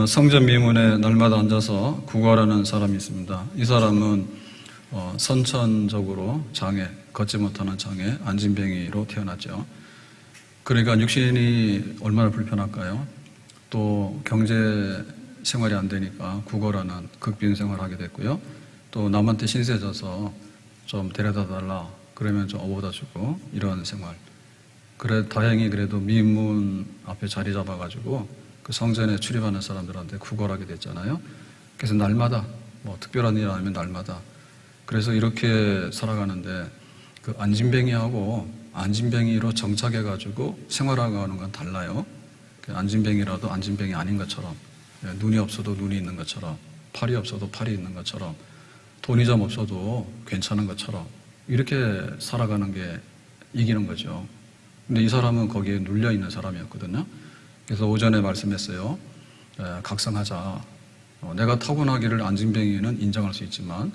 성전 미문에 날마다 앉아서 구걸하는 사람이 있습니다. 이 사람은 선천적으로 장애, 걷지 못하는 장애, 안진뱅이로 태어났죠. 그러니까 육신이 얼마나 불편할까요? 또 경제 생활이 안 되니까 구걸하는 극빈 생활을 하게 됐고요. 또 남한테 신세져서 좀 데려다 달라 그러면 좀 어워다 주고 이런 생활. 그래 다행히 그래도 미문 앞에 자리 잡아가지고 그 성전에 출입하는 사람들한테 구걸하게 됐잖아요. 그래서 날마다 뭐 특별한 일 아니면 날마다 그래서 이렇게 살아가는데 그 안진뱅이하고 안진뱅이로 정착해가지고 생활하고 하는 건 달라요. 안진뱅이라도 안진뱅이 아닌 것처럼 눈이 없어도 눈이 있는 것처럼 팔이 없어도 팔이 있는 것처럼 돈이 좀 없어도 괜찮은 것처럼 이렇게 살아가는 게 이기는 거죠. 근데 이 사람은 거기에 눌려있는 사람이었거든요. 그래서 오전에 말씀했어요. 각성하자. 내가 타고나기를 안진뱅이는 인정할 수 있지만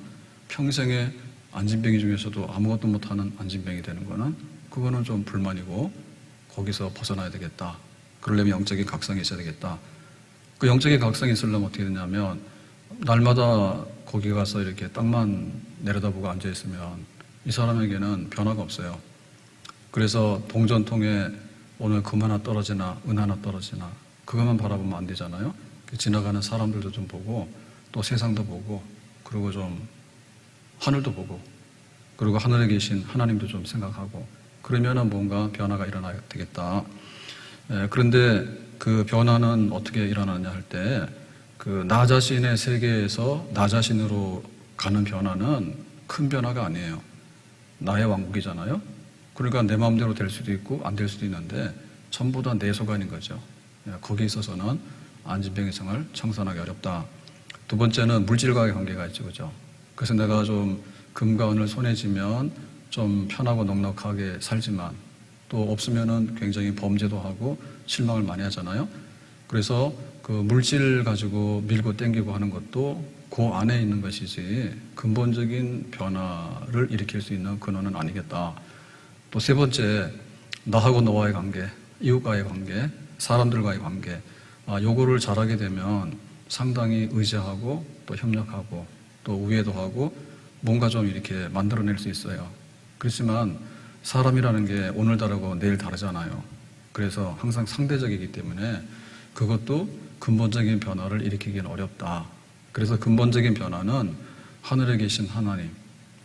평생에 안진뱅이 중에서도 아무것도 못하는 안진뱅이 되는 거는 그거는 좀 불만이고 거기서 벗어나야 되겠다. 그러려면 영적인 각성이 있어야 되겠다. 그 영적인 각성이 있으려면 어떻게 되냐면 날마다 거기 가서 이렇게 땅만 내려다보고 앉아있으면 이 사람에게는 변화가 없어요. 그래서 동전통에 오늘 금 하나 떨어지나 은 하나 떨어지나 그것만 바라보면 안 되잖아요. 지나가는 사람들도 좀 보고 또 세상도 보고 그리고 좀 하늘도 보고 그리고 하늘에 계신 하나님도 좀 생각하고 그러면은 뭔가 변화가 일어나야 되겠다. 그런데 그 변화는 어떻게 일어나냐 할 때 그 나 자신의 세계에서 나 자신으로 가는 변화는 큰 변화가 아니에요. 나의 왕국이잖아요. 그러니까 내 마음대로 될 수도 있고 안 될 수도 있는데 전부 다 내 소관인 거죠. 거기에 있어서는 안진뱅이 생활 청산하기 어렵다. 두 번째는 물질과의 관계가 있죠. 그죠? 그래서 내가 좀 금과 은을 손에 쥐면 좀 편하고 넉넉하게 살지만 또 없으면은 굉장히 범죄도 하고 실망을 많이 하잖아요. 그래서 그 물질 가지고 밀고 땡기고 하는 것도 그 안에 있는 것이지 근본적인 변화를 일으킬 수 있는 근원은 아니겠다. 또 세 번째, 나하고 너와의 관계, 이웃과의 관계, 사람들과의 관계, 요거를 잘하게 되면 상당히 의지하고 또 협력하고 또 우애도 하고 뭔가 좀 이렇게 만들어낼 수 있어요. 그렇지만 사람이라는 게 오늘 다르고 내일 다르잖아요. 그래서 항상 상대적이기 때문에 그것도 근본적인 변화를 일으키기는 어렵다. 그래서 근본적인 변화는 하늘에 계신 하나님,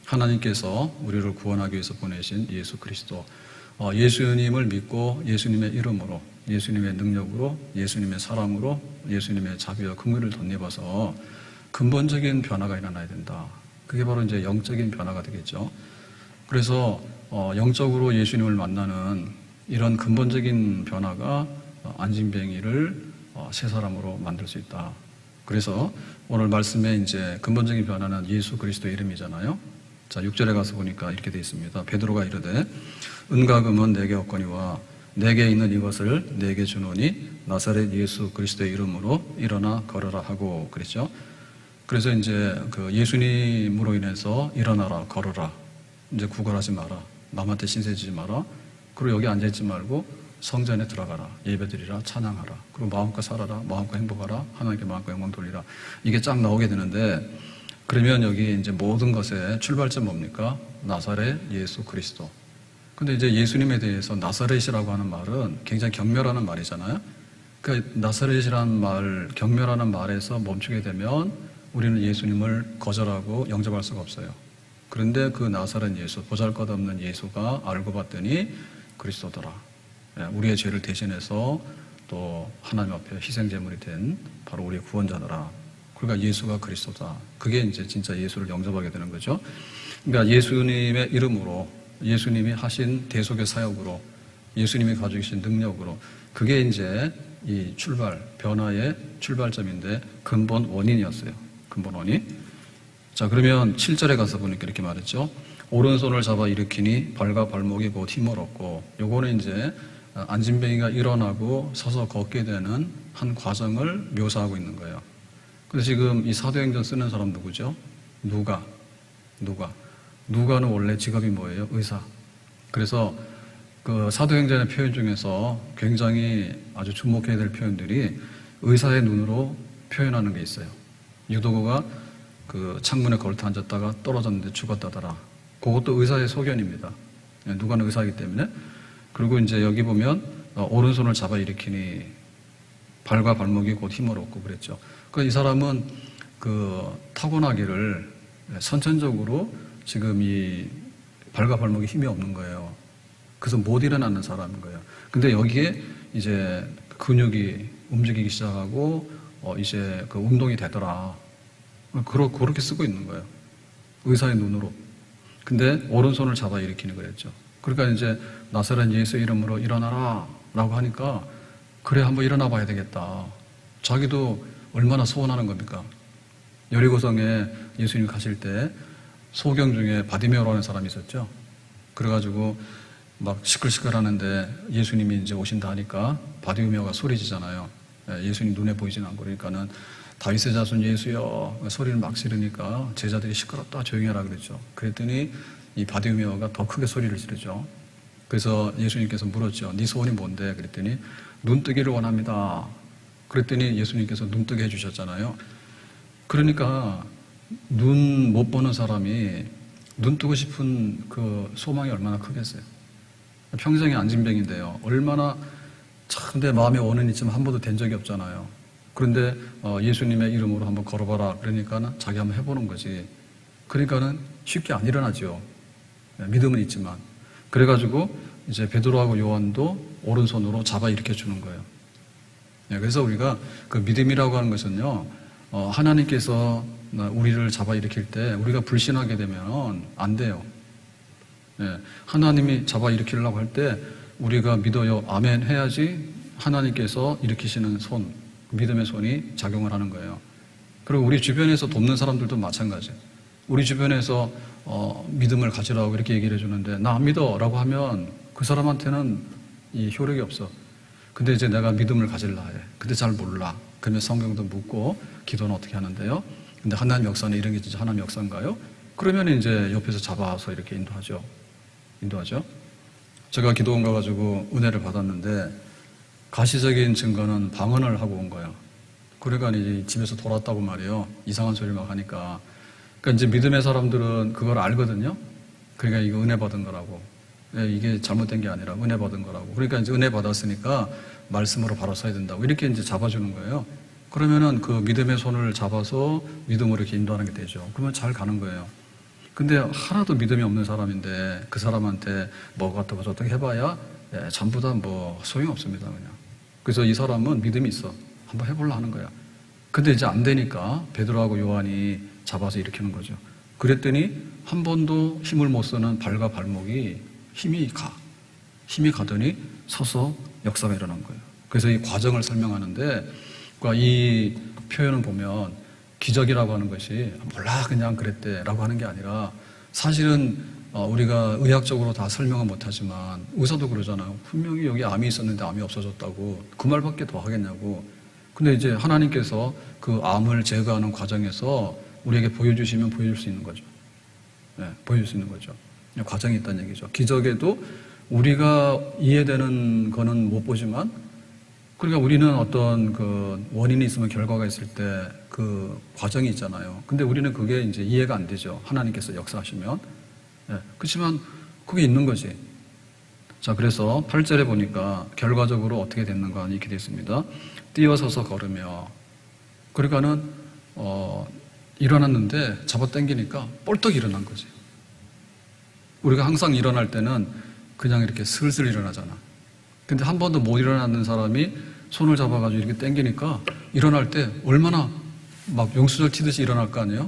하나님께서 우리를 구원하기 위해서 보내신 예수 그리스도, 예수님을 믿고 예수님의 이름으로, 예수님의 능력으로, 예수님의 사랑으로, 예수님의 자비와 긍휼을 덧입어서 근본적인 변화가 일어나야 된다. 그게 바로 이제 영적인 변화가 되겠죠. 그래서 영적으로 예수님을 만나는 이런 근본적인 변화가 안진뱅이를 새 사람으로 만들 수 있다. 그래서 오늘 말씀에 이제 근본적인 변화는 예수 그리스도의 이름이잖아요. 자, 6절에 가서 보니까 이렇게 되어 있습니다. 베드로가 이르되 은과 금은 내게 없거니와 내게 있는 이것을 내게 주노니 나사렛 예수 그리스도의 이름으로 일어나 걸어라 하고 그랬죠. 그래서 이제 그 예수님으로 인해서 일어나라 걸어라 이제 구걸하지 마라 남한테 신세지지 마라 그리고 여기 앉아있지 말고 성전에 들어가라 예배드리라 찬양하라 그리고 마음껏 살아라 마음껏 행복하라 하나님께 마음껏 영광 돌리라 이게 쫙 나오게 되는데 그러면 여기 이제 모든 것의 출발점 뭡니까? 나사렛 예수 그리스도. 근데 이제 예수님에 대해서 나사렛이라고 하는 말은 굉장히 경멸하는 말이잖아요. 그 나사렛이라는 말, 경멸하는 말에서 멈추게 되면 우리는 예수님을 거절하고 영접할 수가 없어요. 그런데 그 나사렛 예수, 보잘것없는 예수가 알고 봤더니 그리스도더라. 우리의 죄를 대신해서 또 하나님 앞에 희생제물이 된 바로 우리의 구원자더라. 그러니까 예수가 그리스도다. 그게 이제 진짜 예수를 영접하게 되는 거죠. 그러니까 예수님의 이름으로, 예수님이 하신 대속의 사역으로, 예수님이 가지고 계신 능력으로, 그게 이제 이 출발, 변화의 출발점인데 근본 원인이었어요. 근본 원인. 자, 그러면 7절에 가서 보니까 이렇게 말했죠. 오른손을 잡아 일으키니 발과 발목이 곧 힘을 얻고, 요거는 이제 안진뱅이가 일어나고 서서 걷게 되는 한 과정을 묘사하고 있는 거예요. 그래서 지금 이 사도행전 쓰는 사람 누구죠? 누가는 원래 직업이 뭐예요? 의사. 그래서 그 사도행전의 표현 중에서 굉장히 아주 주목해야 될 표현들이 의사의 눈으로 표현하는 게 있어요. 유도구가 그 창문에 걸터 앉았다가 떨어졌는데 죽었다더라. 그것도 의사의 소견입니다. 누가는 의사이기 때문에. 그리고 이제 여기 보면 오른손을 잡아 일으키니 발과 발목이 곧 힘을 얻고 그랬죠. 그러니까 이 사람은 그 타고나기를 선천적으로 지금 이 발과 발목에 힘이 없는 거예요. 그래서 못 일어나는 사람인 거예요. 근데 여기에 이제 근육이 움직이기 시작하고 이제 그 운동이 되더라. 그렇게 쓰고 있는 거예요. 의사의 눈으로. 근데 오른손을 잡아 일으키는 거였죠. 그러니까 이제 나사렛 예수 이름으로 일어나라 라고 하니까 그래 한번 일어나 봐야 되겠다. 자기도 얼마나 소원하는 겁니까? 여리고성에 예수님이 가실 때 소경 중에 바디메오라는 사람이 있었죠. 그래가지고 막 시끌시끌 하는데 예수님이 이제 오신다 하니까 바디메오가 소리 지잖아요. 예수님 눈에 보이진 않고 그러니까는 다윗의 자손 예수여 소리를 막 지르니까 제자들이 시끄럽다 조용히 하라 그랬죠. 그랬더니 이 바디메오가 더 크게 소리를 지르죠. 그래서 예수님께서 물었죠. 네 소원이 뭔데? 그랬더니 눈뜨기를 원합니다. 그랬더니 예수님께서 눈뜨게 해주셨잖아요. 그러니까 눈 못 보는 사람이 눈 뜨고 싶은 그 소망이 얼마나 크겠어요. 평생의 안진병인데요. 얼마나 참 내 마음에 원은 있지만 한 번도 된 적이 없잖아요. 그런데 예수님의 이름으로 한번 걸어봐라. 그러니까는 자기 한번 해보는 거지. 그러니까는 쉽게 안 일어나죠. 믿음은 있지만. 그래가지고 이제 베드로하고 요한도 오른손으로 잡아 일으켜 주는 거예요. 그래서 우리가 그 믿음이라고 하는 것은요, 하나님께서 우리를 잡아 일으킬 때 우리가 불신하게 되면 안 돼요. 하나님이 잡아 일으키려고 할 때 우리가 믿어요, 아멘 해야지 하나님께서 일으키시는 손, 믿음의 손이 작용을 하는 거예요. 그리고 우리 주변에서 돕는 사람들도 마찬가지예요. 우리 주변에서 믿음을 가지라고 이렇게 얘기를 해주는데 나 안 믿어 라고 하면 그 사람한테는 이 효력이 없어. 근데 이제 내가 믿음을 가질라 해. 근데 잘 몰라. 그러면 성경도 묻고 기도는 어떻게 하는데요? 근데 하나님 역사는 이런 게 진짜 하나님 역사인가요? 그러면 이제 옆에서 잡아서 이렇게 인도하죠. 제가 기도원 가가지고 은혜를 받았는데 가시적인 증거는 방언을 하고 온 거예요. 그러니까 이제 집에서 돌았다고 말이에요. 이상한 소리를 막 하니까. 그러니까 이제 믿음의 사람들은 그걸 알거든요. 그러니까 이거 은혜 받은 거라고. 이게 잘못된 게 아니라 은혜 받은 거라고. 그러니까 이제 은혜 받았으니까 말씀으로 바로 서야 된다고. 이렇게 이제 잡아주는 거예요. 그러면은 그 믿음의 손을 잡아서 믿음으로 이렇게 인도하는 게 되죠. 그러면 잘 가는 거예요. 근데 하나도 믿음이 없는 사람인데 그 사람한테 뭐 어떻고 저떻게 해봐야 전부 다 뭐 소용없습니다. 그냥. 그래서 이 사람은 믿음이 있어. 한번 해보려 하는 거야. 근데 이제 안 되니까 베드로하고 요한이 잡아서 일으키는 거죠. 그랬더니 한 번도 힘을 못 쓰는 발과 발목이 힘이 가더니 서서 역사가 일어난 거예요. 그래서 이 과정을 설명하는데 이 표현을 보면 기적이라고 하는 것이 몰라 그냥 그랬대라고 하는 게 아니라 사실은 우리가 의학적으로 다 설명은 못하지만 의사도 그러잖아요. 분명히 여기 암이 있었는데 암이 없어졌다고. 그 말밖에 더 하겠냐고. 근데 이제 하나님께서 그 암을 제거하는 과정에서 우리에게 보여주시면 보여줄 수 있는 거죠. 보여줄 수 있는 거죠. 과정이 있다는 얘기죠. 기적에도 우리가 이해되는 거는 못 보지만 그러니까 우리는 어떤 그 원인이 있으면 결과가 있을 때 그 과정이 있잖아요. 근데 우리는 그게 이제 이해가 안 되죠. 하나님께서 역사하시면. 그렇지만 그게 있는 거지. 자, 그래서 8절에 보니까 결과적으로 어떻게 됐는가 이렇게 되어 있습니다. 뛰어서서 걸으며. 그러니까는, 일어났는데 잡아 당기니까 뻘떡 일어난 거지. 우리가 항상 일어날 때는 그냥 이렇게 슬슬 일어나잖아. 근데 한 번도 못 일어났는 사람이 손을 잡아가지고 이렇게 당기니까 일어날 때 얼마나 막 용수절 치듯이 일어날 거 아니에요?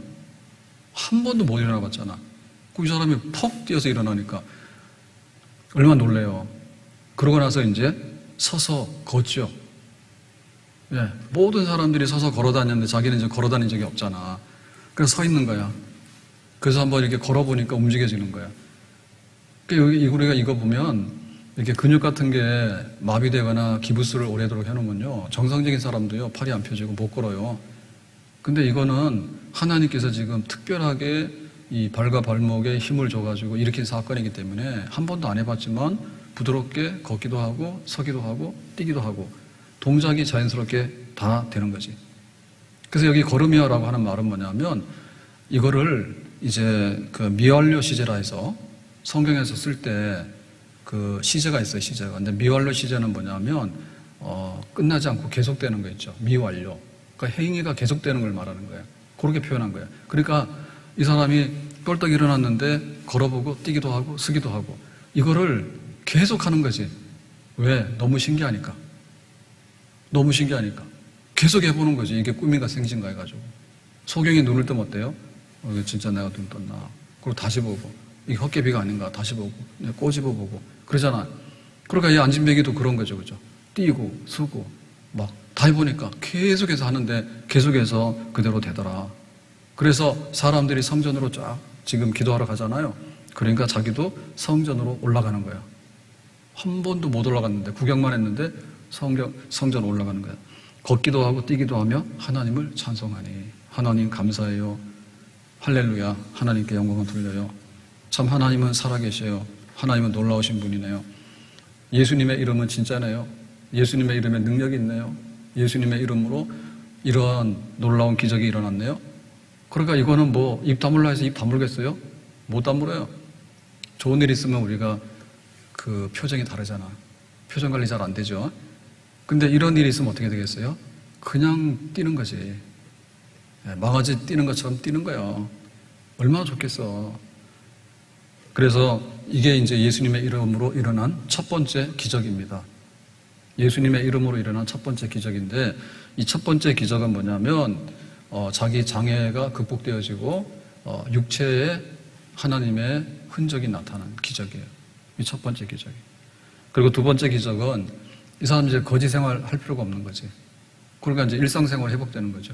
한 번도 못 일어나 봤잖아. 그 사람이 퍽 뛰어서 일어나니까 얼마나 놀래요. 그러고 나서 이제 서서 걷죠. 모든 사람들이 서서 걸어 다녔는데 자기는 이제 걸어 다닌 적이 없잖아. 그래서 서 있는 거야. 그래서 한번 이렇게 걸어보니까 움직여지는 거야. 그러니까 우리가 이거 보면 이렇게 근육 같은 게 마비되거나 기부스를 오래도록 해놓으면요. 정상적인 사람도요. 팔이 안 펴지고 못 걸어요. 근데 이거는 하나님께서 지금 특별하게 이 발과 발목에 힘을 줘가지고 일으킨 사건이기 때문에 한 번도 안 해봤지만 부드럽게 걷기도 하고 서기도 하고 뛰기도 하고 동작이 자연스럽게 다 되는 거지. 그래서 여기 걸음이여라고 하는 말은 뭐냐면 이거를 이제 그 미완료 시제라 해서 성경에서 쓸 때 그 시제가 있어요, 시제가. 근데 미완료 시제는 뭐냐면 끝나지 않고 계속되는 거 있죠. 미완료. 그러니까 행위가 계속되는 걸 말하는 거예요. 그렇게 표현한 거예요. 그러니까 이 사람이 뻘떡 일어났는데 걸어보고 뛰기도 하고 쓰기도 하고 이거를 계속 하는 거지. 왜? 너무 신기하니까. 너무 신기하니까. 계속 해보는 거지. 이게 꿈인가 생신가 해가지고. 소경이 눈을 뜨면 어때요? 이거 진짜 내가 눈 떴나. 그리고 다시 보고. 이게 헛개비가 아닌가. 다시 보고. 꼬집어 보고. 그러잖아. 그러니까 이 안진뱅이도 그런 거죠. 그죠? 뛰고, 쓰고, 막 다 해보니까 계속해서 하는데 계속해서 그대로 되더라. 그래서 사람들이 성전으로 쫙 지금 기도하러 가잖아요. 그러니까 자기도 성전으로 올라가는 거야. 한 번도 못 올라갔는데 구경만 했는데 성전 올라가는 거야. 걷기도 하고 뛰기도 하며 하나님을 찬송하니 하나님 감사해요. 할렐루야. 하나님께 영광을 돌려요. 참 하나님은 살아계셔요. 하나님은 놀라우신 분이네요. 예수님의 이름은 진짜네요. 예수님의 이름에 능력이 있네요. 예수님의 이름으로 이러한 놀라운 기적이 일어났네요. 그러니까 이거는 뭐 입 다물라 해서 입 다물겠어요? 못 다물어요. 좋은 일 있으면 우리가 그 표정이 다르잖아. 표정 관리 잘 안 되죠. 근데 이런 일이 있으면 어떻게 되겠어요? 그냥 뛰는 거지. 망아지 뛰는 것처럼 뛰는 거예요. 얼마나 좋겠어. 그래서 이게 이제 예수님의 이름으로 일어난 첫 번째 기적입니다. 예수님의 이름으로 일어난 첫 번째 기적인데 이 첫 번째 기적은 뭐냐면 자기 장애가 극복되어지고 육체에 하나님의 흔적이 나타난 기적이에요. 이 첫 번째 기적이. 그리고 두 번째 기적은 이 사람 이제 거지 생활 할 필요가 없는 거지. 그러니까 이제 일상생활 회복되는 거죠.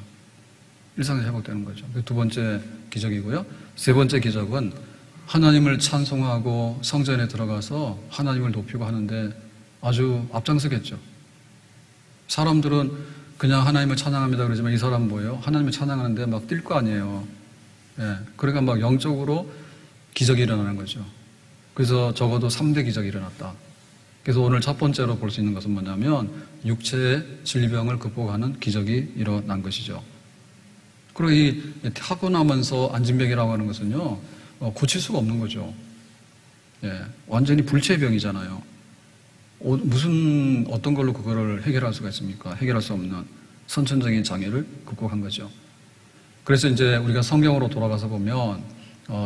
일상생활 회복되는 거죠. 두 번째 기적이고요. 세 번째 기적은 하나님을 찬송하고 성전에 들어가서 하나님을 높이고 하는데 아주 앞장서겠죠. 사람들은 그냥 하나님을 찬양합니다 그러지만 이 사람은 뭐예요? 하나님을 찬양하는데 막 뛸 거 아니에요. 예. 그러니까 막 영적으로 기적이 일어나는 거죠. 그래서 적어도 3대 기적이 일어났다. 그래서 오늘 첫 번째로 볼 수 있는 것은 뭐냐면 육체의 질병을 극복하는 기적이 일어난 것이죠. 그리고 이 타고나면서 안진병이라고 하는 것은요, 고칠 수가 없는 거죠. 예. 완전히 불치의 병이잖아요. 무슨 어떤 걸로 그거를 해결할 수가 있습니까? 해결할 수 없는 선천적인 장애를 극복한 거죠. 그래서 이제 우리가 성경으로 돌아가서 보면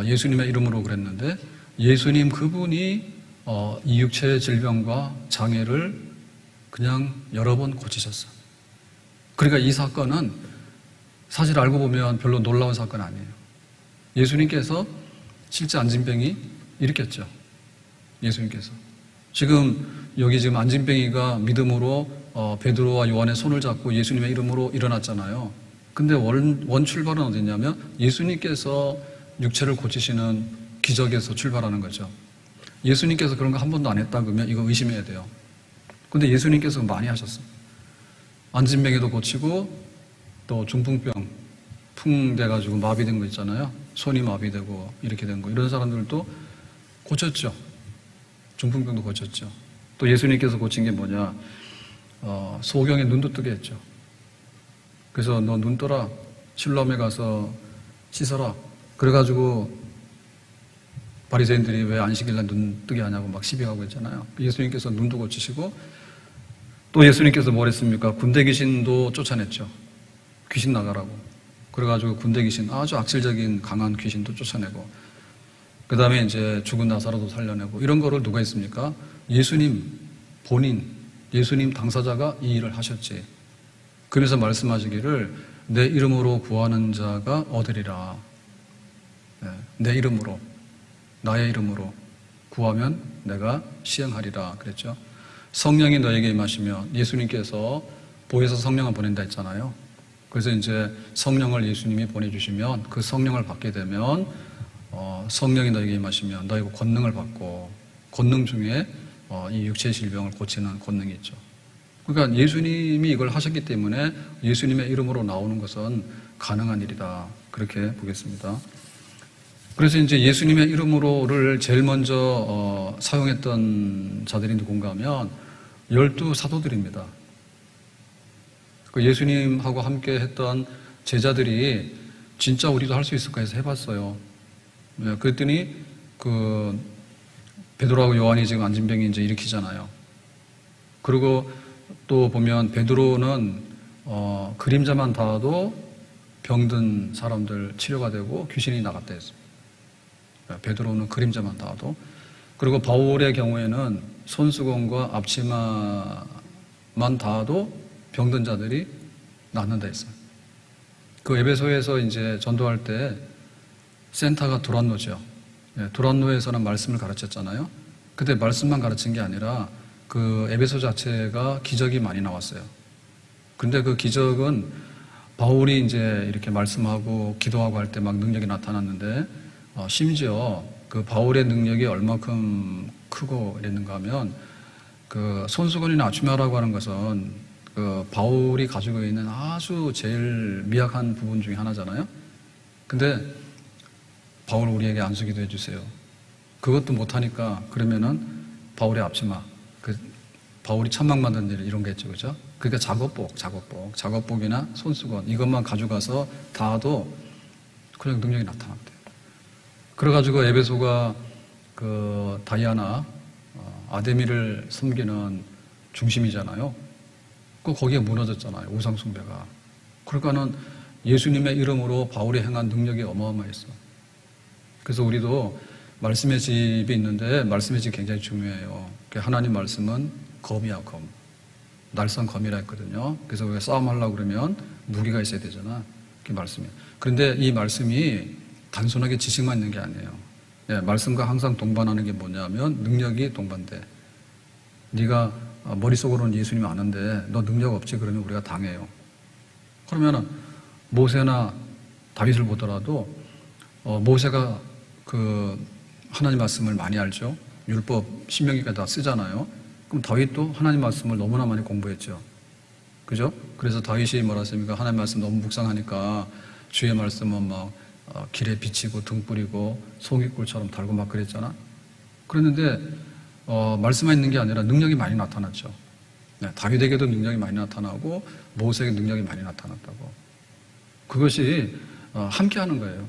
예수님의 이름으로 그랬는데 예수님 그분이 이 육체의 질병과 장애를 그냥 여러 번 고치셨어요. 그러니까 이 사건은 사실 알고 보면 별로 놀라운 사건 아니에요. 예수님께서 실제 안진병이 일으켰죠. 예수님께서. 여기 지금 안진뱅이가 믿음으로 베드로와 요한의 손을 잡고 예수님의 이름으로 일어났잖아요. 근데 원 출발은 어디냐면 예수님께서 육체를 고치시는 기적에서 출발하는 거죠. 예수님께서 그런 거 한 번도 안 했다 그러면 이거 의심해야 돼요. 근데 예수님께서 많이 하셨어요. 안진뱅이도 고치고 또 중풍병 풍 돼가지고 마비된 거 있잖아요. 손이 마비되고 이렇게 된 거 이런 사람들도 고쳤죠. 중풍병도 고쳤죠. 또 예수님께서 고친 게 뭐냐? 소경의 눈도 뜨게 했죠. 그래서 너 눈 떠라. 실로암에 가서 씻어라. 그래가지고 바리새인들이 왜 안식일날 눈 뜨게 하냐고 막 시비하고 있잖아요. 예수님께서 눈도 고치시고 또 예수님께서 뭘 했습니까? 군대 귀신도 쫓아냈죠. 귀신 나가라고. 그래가지고 군대 귀신 아주 악질적인 강한 귀신도 쫓아내고 그 다음에 이제 죽은 나사로도 살려내고 이런 거를 누가 했습니까? 예수님 본인, 예수님 당사자가 이 일을 하셨지. 그래서 말씀하시기를 내 이름으로 구하는 자가 얻으리라. 내 이름으로, 나의 이름으로 구하면 내가 시행하리라 그랬죠. 성령이 너에게 임하시면 예수님께서 보혜사 성령을 보낸다 했잖아요. 그래서 이제 성령을 예수님이 보내주시면 그 성령을 받게 되면 성령이 너에게 임하시면 너희가 권능을 받고 권능 중에 이 육체의 질병을 고치는 권능이 있죠. 그러니까 예수님이 이걸 하셨기 때문에 예수님의 이름으로 나오는 것은 가능한 일이다. 그렇게 보겠습니다. 그래서 이제 예수님의 이름으로를 제일 먼저 사용했던 자들이 누군가 하면 12 사도들입니다. 그 예수님하고 함께 했던 제자들이 진짜 우리도 할 수 있을까 해서 해봤어요. 그랬더니 그 베드로하고 요한이 지금 안진병이 이제 일으키잖아요. 그리고 또 보면 베드로는 그림자만 닿아도 병든 사람들 치료가 되고 귀신이 나갔다 했어요. 베드로는 그림자만 닿아도. 그리고 바울의 경우에는 손수건과 앞치마만 닿아도 병든 자들이 낫는다 했어요. 그 에베소에서 이제 전도할 때 센터가 두란노죠. 두란노에서는 말씀을 가르쳤잖아요. 근데 말씀만 가르친 게 아니라 그 에베소 자체가 기적이 많이 나왔어요. 근데 그 기적은 바울이 이제 이렇게 말씀하고 기도하고 할 때 막 능력이 나타났는데 심지어 그 바울의 능력이 얼마큼 크고 이랬는가 하면 그 손수건이나 앞치마라고 하는 것은 그 바울이 가지고 있는 아주 제일 미약한 부분 중에 하나잖아요. 근데 바울 우리에게 안수기도 해주세요. 그것도 못하니까 그러면은 바울의 앞치마, 그 바울이 천막 만든 일 이런 게 있죠, 그죠? 그러니까 작업복이나 손수건 이것만 가져가서 닿아도 그냥 능력이 나타납대요. 그래가지고 에베소가 그 다이아나, 아데미를 섬기는 중심이잖아요. 그 거기에 무너졌잖아요, 우상숭배가. 그러니까는 예수님의 이름으로 바울이 행한 능력이 어마어마했어. 그래서 우리도 말씀의 집이 있는데 말씀의 집이 굉장히 중요해요. 하나님 말씀은 검이야, 검. 날선 검이라 했거든요. 그래서 우리가 싸움하려고 그러면 무기가 있어야 되잖아. 그게 말씀이에요. 그런데 이 말씀이 단순하게 지식만 있는 게 아니에요. 말씀과 항상 동반하는 게 뭐냐면 능력이 동반돼. 네가 머릿속으로는 예수님이 아는데 너 능력 없지? 그러면 우리가 당해요. 그러면은 모세나 다윗을 보더라도 모세가 그 하나님 말씀을 많이 알죠. 율법, 신명기까지 다 쓰잖아요. 그럼 다윗도 하나님 말씀을 너무나 많이 공부했죠. 그죠? 그래서 다윗이 뭐라 했습니까? 하나님 말씀 너무 묵상하니까 주의 말씀은 막 길에 비치고 등불이고 송이꿀처럼 달고 막 그랬잖아. 그랬는데 말씀만 있는 게 아니라 능력이 많이 나타났죠. 다윗에게도 능력이 많이 나타나고 모세에게 능력이 많이 나타났다고. 그것이 함께 하는 거예요.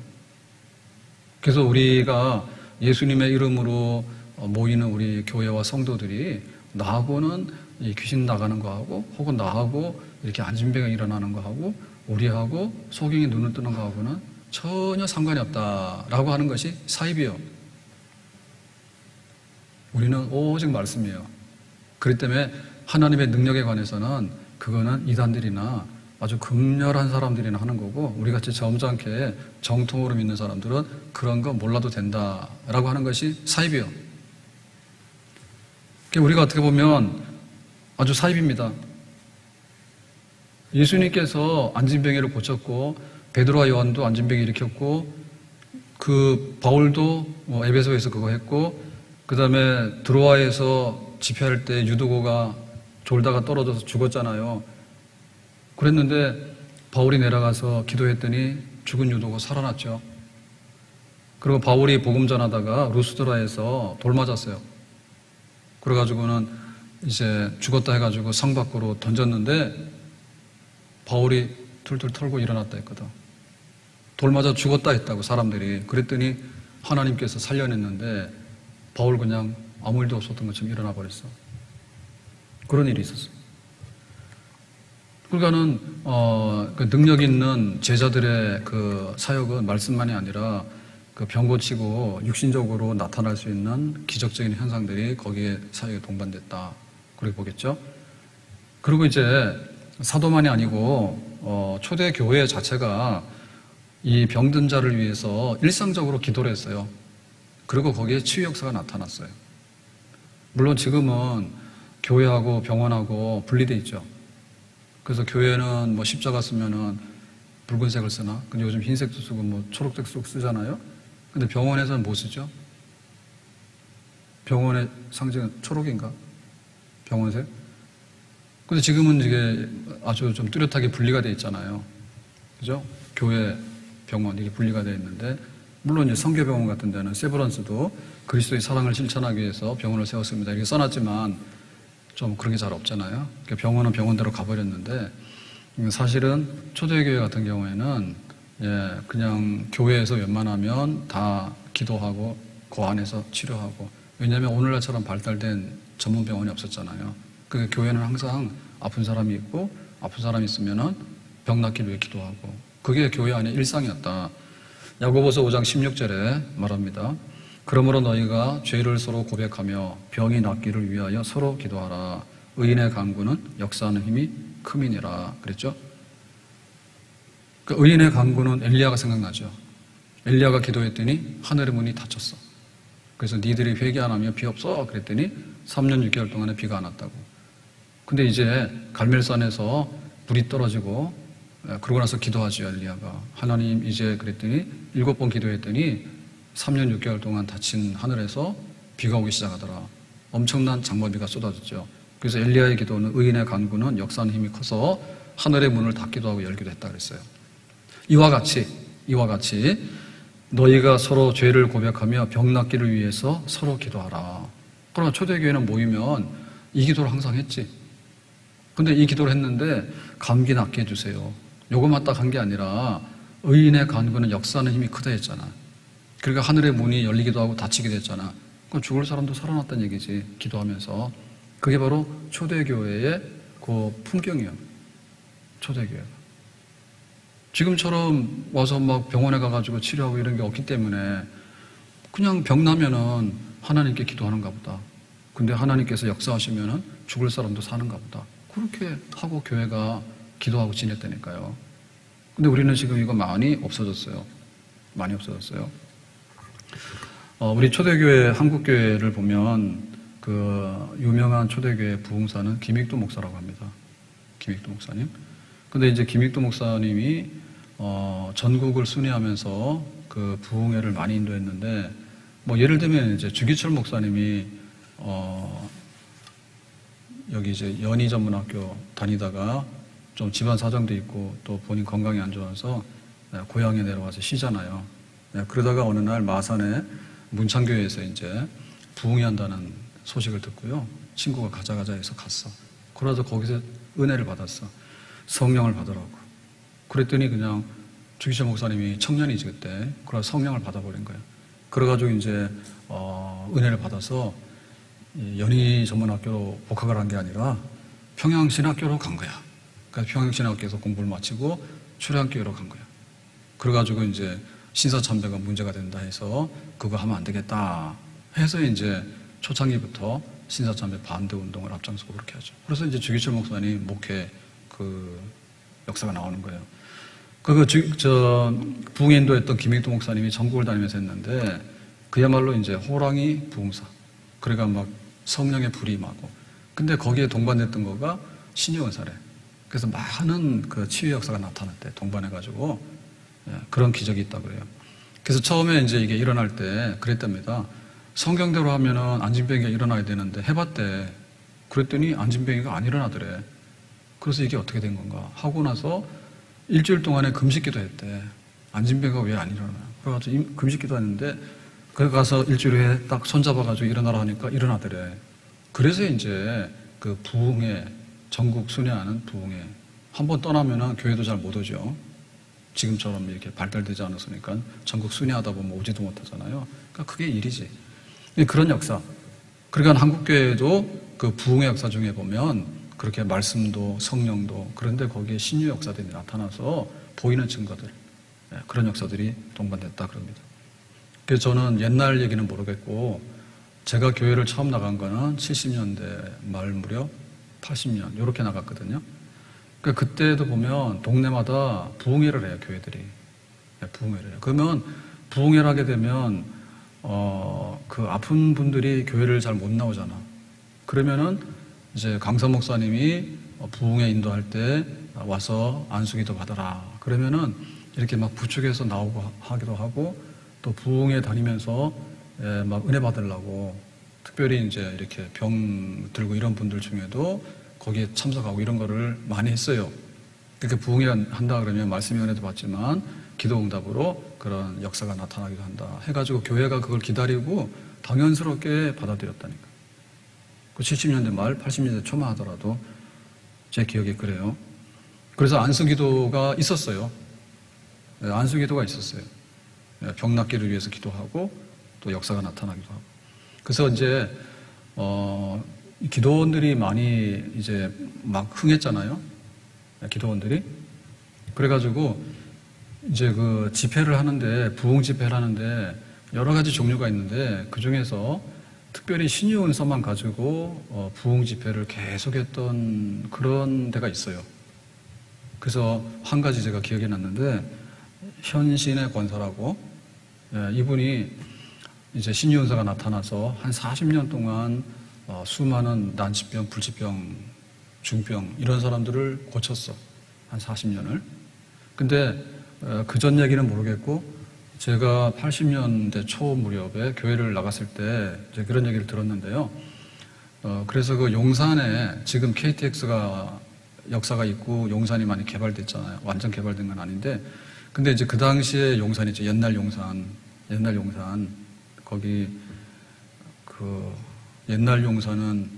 그래서 우리가 예수님의 이름으로 모이는 우리 교회와 성도들이 나하고는 이 귀신 나가는 거하고 혹은 나하고 이렇게 안진병이 일어나는 거하고 우리하고 소경이 눈을 뜨는 거하고는 전혀 상관이 없다라고 하는 것이 사입이에요. 우리는 오직 말씀이에요. 그렇기 때문에 하나님의 능력에 관해서는 그거는 이단들이나 아주 극렬한 사람들이나 하는 거고 우리같이 점잖게 정통으로 믿는 사람들은 그런 거 몰라도 된다라고 하는 것이 사입이에요. 우리가 어떻게 보면 아주 사입입니다. 예수님께서 안진병이를 고쳤고 베드로와 요한도 안진병이 일으켰고 그 바울도 에베소에서 그거 했고 그 다음에 드로아에서 집회할 때 유두고가 졸다가 떨어져서 죽었잖아요. 그랬는데 바울이 내려가서 기도했더니 죽은 유도가 살아났죠. 그리고 바울이 복음 전하다가 루스드라에서 돌 맞았어요. 그래가지고는 이제 죽었다 해가지고 성 밖으로 던졌는데 바울이 툴툴 털고 일어났다 했거든. 돌 맞아 죽었다 했다고 사람들이. 그랬더니 하나님께서 살려냈는데 바울 그냥 아무 일도 없었던 것처럼 일어나 버렸어. 그런 일이 있었어. 그러니까는 그 능력 있는 제자들의 그 사역은 말씀만이 아니라 그 병 고치고 육신적으로 나타날 수 있는 기적적인 현상들이 거기에 사역에 동반됐다. 그렇게 보겠죠. 그리고 이제 사도만이 아니고 초대 교회 자체가 이 병든 자를 위해서 일상적으로 기도를 했어요. 그리고 거기에 치유 역사가 나타났어요. 물론 지금은 교회하고 병원하고 분리돼 있죠. 그래서 교회는 뭐 십자가 쓰면은 붉은색을 쓰나? 근데 요즘 흰색도 쓰고 뭐 초록색 쓰잖아요. 근데 병원에서는 뭐 쓰죠? 병원의 상징은 초록인가? 병원색? 근데 지금은 이게 아주 좀 뚜렷하게 분리가 돼 있잖아요. 그죠? 교회, 병원 이게 분리가 돼 있는데 물론 이제 성교병원 같은 데는 세브란스도 그리스도의 사랑을 실천하기 위해서 병원을 세웠습니다. 이렇게 써놨지만 좀 그런 게 잘 없잖아요. 병원은 병원대로 가버렸는데 사실은 초대교회 같은 경우에는 그냥 교회에서 웬만하면 다 기도하고 그 안에서 치료하고, 왜냐하면 오늘날처럼 발달된 전문 병원이 없었잖아요. 그 교회는 항상 아픈 사람이 있고 아픈 사람이 있으면은 병 낫기를 위해 기도하고, 그게 교회 안의 일상이었다. 야고보서 5장 16절에 말합니다. 그러므로 너희가 죄를 서로 고백하며 병이 낫기를 위하여 서로 기도하라. 의인의 간구는 역사하는 힘이 큼이니라. 그랬죠? 그 의인의 간구는 엘리야가 생각나죠. 엘리야가 기도했더니 하늘의 문이 닫혔어. 그래서 니들이 회개 안 하면 비 없어 그랬더니 3년 6개월 동안에 비가 안 왔다고. 근데 이제 갈멜산에서 불이 떨어지고 그러고 나서 기도하죠, 엘리야가. 하나님 이제 그랬더니 7번 기도했더니 3년 6개월 동안 닫힌 하늘에서 비가 오기 시작하더라. 엄청난 장마비가 쏟아졌죠. 그래서 엘리야의 기도는, 의인의 간구는 역사하는 힘이 커서 하늘의 문을 닫기도 하고 열기도 했다 그랬어요. 이와 같이 너희가 서로 죄를 고백하며 병 낫기를 위해서 서로 기도하라. 그러나 초대교회는 모이면 이 기도를 항상 했지. 근데 이 기도를 했는데 감기 낫게 해주세요, 요것만 딱 한 게 아니라 의인의 간구는 역사하는 힘이 크다 했잖아. 그러니까 하늘의 문이 열리기도 하고 닫히기도 했잖아. 그럼 죽을 사람도 살아났다는 얘기지, 기도하면서. 그게 바로 초대교회의 그 풍경이에요. 초대교회가. 지금처럼 와서 막 병원에 가가지고 치료하고 이런 게 없기 때문에 그냥 병 나면은 하나님께 기도하는가 보다. 근데 하나님께서 역사하시면은 죽을 사람도 사는가 보다. 그렇게 하고 교회가 기도하고 지냈다니까요. 근데 우리는 지금 이거 많이 없어졌어요. 많이 없어졌어요. 우리 초대교회, 한국교회를 보면 그 유명한 초대교회 부흥사는 김익도 목사라고 합니다. 김익도 목사님. 근데 이제 김익도 목사님이 전국을 순회하면서 그 부흥회를 많이 인도했는데, 뭐 예를 들면 이제 주기철 목사님이 여기 이제 연희전문학교 다니다가 좀 집안 사정도 있고 또 본인 건강이 안 좋아서 고향에 내려와서 쉬잖아요. 그러다가 어느 날 마산에 문창교회에서 이제 부흥회 한다는 소식을 듣고요. 친구가 가자 해서 갔어. 그러서 거기서 은혜를 받았어. 성령을 받으라고. 그랬더니 그냥 주기철 목사님이 청년이지 그때. 그래서 성령을 받아버린 거예요. 그래가지고 이제 은혜를 받아서 연희전문학교로 복학을 한 게 아니라 평양신학교로 간 거야. 그러니까 평양신학교에서 공부를 마치고 출애굽교회로 간 거야. 그래가지고 이제 신사참배가 문제가 된다 해서 그거 하면 안 되겠다 해서 이제 초창기부터 신사참배 반대 운동을 앞장서고 그렇게 하죠. 그래서 이제 주기철 목사님 목회 그 역사가 나오는 거예요. 부흥에 인도했던 김익도 목사님이 전국을 다니면서 했는데 그야말로 이제 호랑이 부흥사. 그러니까 막 성령의 불이 임하고. 근데 거기에 동반됐던 거가 신의 은사래. 그래서 많은 그 치유 역사가 나타났대. 동반해가지고 그런 기적이 있다고 그래요. 그래서 처음에 이제 이게 일어날 때 그랬답니다. 성경대로 하면은 안진뱅이가 일어나야 되는데 해봤대. 그랬더니 안진뱅이가 안 일어나더래. 그래서 이게 어떻게 된 건가 하고 나서 일주일 동안에 금식기도 했대. 안진뱅이가 왜 안 일어나? 그래가지고 금식기도 했는데 거기 가서 일주일 후에 딱 손잡아가지고 일어나라 하니까 일어나더래. 그래서 이제 그 부흥회, 전국 순회하는 부흥회. 한번 떠나면은 교회도 잘 못 오죠. 지금처럼 이렇게 발달되지 않았으니까 전국 순회하다 보면 오지도 못하잖아요. 그러니까 그게 일이지. 그런 역사. 그러니까 한국교회도 그 부흥의 역사 중에 보면 그렇게 말씀도 성령도, 그런데 거기에 신유 역사들이 나타나서 보이는 증거들, 그런 역사들이 동반됐다 그럽니다. 그래서 저는 옛날 얘기는 모르겠고 제가 교회를 처음 나간 거는 70년대 말 무렵 80년 이렇게 나갔거든요. 그러니까 그때도 보면 동네마다 부흥회를 해요, 교회들이. 부흥회를 해요. 그러면 부흥회를 하게 되면 그 아픈 분들이 교회를 잘 못 나오잖아. 그러면은 이제 강사 목사님이 부흥회 인도할 때 와서 안수기도 받아라. 그러면은 이렇게 막 부축해서 나오고 하기도 하고, 또 부흥회 다니면서 막 은혜 받으려고 특별히 이제 이렇게 병 들고 이런 분들 중에도 거기에 참석하고 이런 거를 많이 했어요. 이렇게 부흥회 한다 그러면 말씀의 은혜도 받지만 기도 응답으로 그런 역사가 나타나기도 한다 해가지고 교회가 그걸 기다리고 당연스럽게 받아들였다니까. 그 70년대 말 80년대 초만 하더라도 제 기억에 그래요. 그래서 안수기도가 있었어요. 안수기도가 있었어요. 병 낫기를 위해서 기도하고 또 역사가 나타나기도 하고. 그래서 이제 기도원들이 많이 이제 막 흥했잖아요. 기도원들이. 그래가지고 이제 그 집회를 하는데, 부흥 집회를 하는데 여러 가지 종류가 있는데 그 중에서 특별히 신유은사만 가지고 부흥 집회를 계속했던 그런 데가 있어요. 그래서 한 가지 제가 기억이 났는데, 현신의 권사라고, 이분이 이제 신유은사가 나타나서 한 40년 동안 수많은 난치병, 불치병, 중병 이런 사람들을 고쳤어. 한 40년을. 근데 그 전 얘기는 모르겠고, 제가 80년대 초 무렵에 교회를 나갔을 때 이제 그런 얘기를 들었는데요. 그래서 그 용산에 지금 KTX가 역사가 있고 용산이 많이 개발됐잖아요. 완전 개발된 건 아닌데, 근데 이제 그 당시에 용산이 있죠. 옛날 용산. 거기 그 옛날 용산은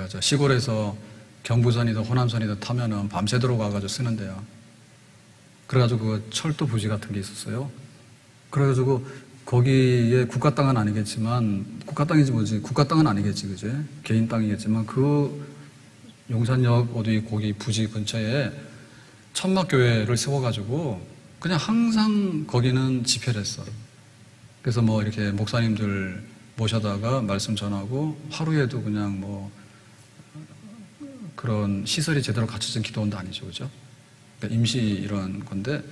저 시골에서 경부선이든 호남선이든 타면은 밤새도록 와가지고 쓰는데요. 그래가지고 그 철도 부지 같은 게 있었어요. 그래가지고 거기에 국가 땅은 아니겠지만, 국가 땅이지 뭐지, 국가 땅은 아니겠지, 그제? 개인 땅이겠지만 그 용산역 어디 거기 부지 근처에 천막교회를 세워가지고 그냥 항상 거기는 집회를 했어. 그래서 뭐 이렇게 목사님들 모셔다가 말씀 전하고, 하루에도 그냥 뭐 그런 시설이 제대로 갖춰진 기도원도 아니죠, 그죠? 그러니까 임시 이런 건데,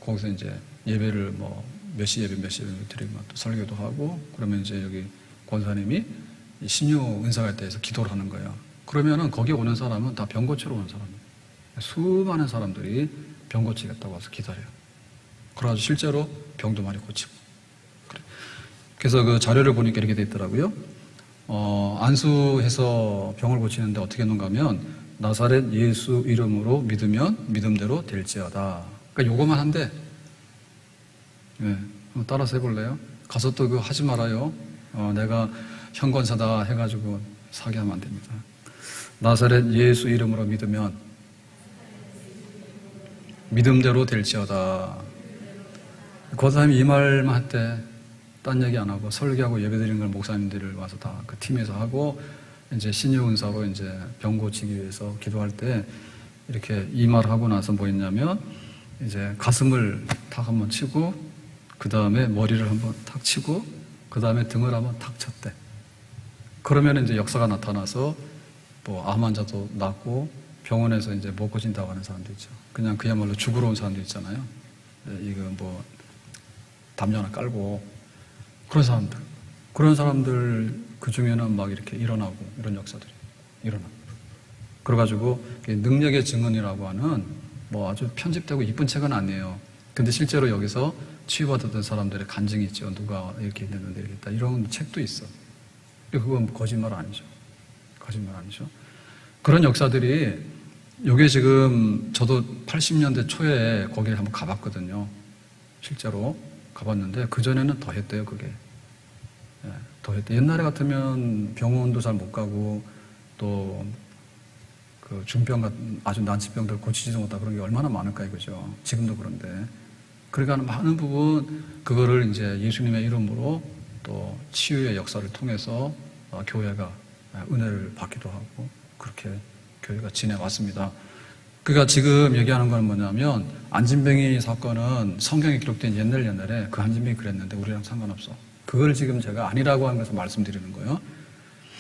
거기서 이제 예배를 뭐 몇 시 예배 드리고 또 설교도 하고, 그러면 이제 여기 권사님이 신유 은사갈 때에서 기도를 하는 거예요. 그러면은 거기 오는 사람은 다 병 고치러 오는 사람이에요. 수많은 사람들이 병 고치겠다고 와서 기다려요. 그래가지고 실제로 병도 많이 고치고. 그래서 그 자료를 보니까 이렇게 돼 있더라고요. 안수해서 병을 고치는데 어떻게 했는가 하면, 나사렛 예수 이름으로 믿으면 믿음대로 될지어다. 그러니까 요거만 한대. 네, 한번 따라서 해볼래요? 가서 또 그거 하지 말아요. 내가 현권사다 해가지고 사기 하면 안 됩니다. 나사렛 예수 이름으로 믿으면 믿음대로 될지어다. 권사님이 이 말만 했대. 딴 얘기 안 하고 설교하고 예배드리는 걸 목사님들을 와서 다 그 팀에서 하고, 이제 신유은사로 이제 병 고치기 위해서 기도할 때 이렇게 이 말 하고 나서 뭐 했냐면, 이제 가슴을 탁 한번 치고, 그 다음에 머리를 한번 탁 치고, 그 다음에 등을 한번 탁 쳤대. 그러면 이제 역사가 나타나서 뭐 암 환자도 낫고, 병원에서 이제 못 고친다고 하는 사람도 있죠. 그냥 그야말로 죽으러 온 사람도 있잖아요. 이거 뭐 담요 하나 깔고 그런 사람들 그 중에는 막 이렇게 일어나고, 이런 역사들이 일어나고. 그래가지고 능력의 증언이라고 하는 뭐 아주 편집되고 이쁜 책은 아니에요. 근데 실제로 여기서 치유받았던 사람들의 간증이 있죠. 누가 이렇게 했는데 이렇게 했다. 이런 책도 있어. 그건 거짓말 아니죠. 거짓말 아니죠. 그런 역사들이, 요게 지금 저도 80년대 초에 거기를 한번 가봤거든요. 실제로 가봤는데 그전에는 더 했대요, 그게. 더 했대. 옛날에 같으면 병원도 잘 못 가고, 또 그 중병 같은 아주 난치병들 고치지도 못하고 그런 게 얼마나 많을까 이거죠. 지금도 그런데. 그러니까 많은 부분 그거를 이제 예수님의 이름으로 또 치유의 역사를 통해서 교회가 은혜를 받기도 하고, 그렇게 교회가 지내왔습니다. 그러니까 지금 얘기하는 건 뭐냐면, 안진뱅이 사건은 성경에 기록된 옛날에 그 안진뱅이 그랬는데 우리랑 상관없어. 그걸 지금 제가 아니라고 하면서 말씀드리는 거예요.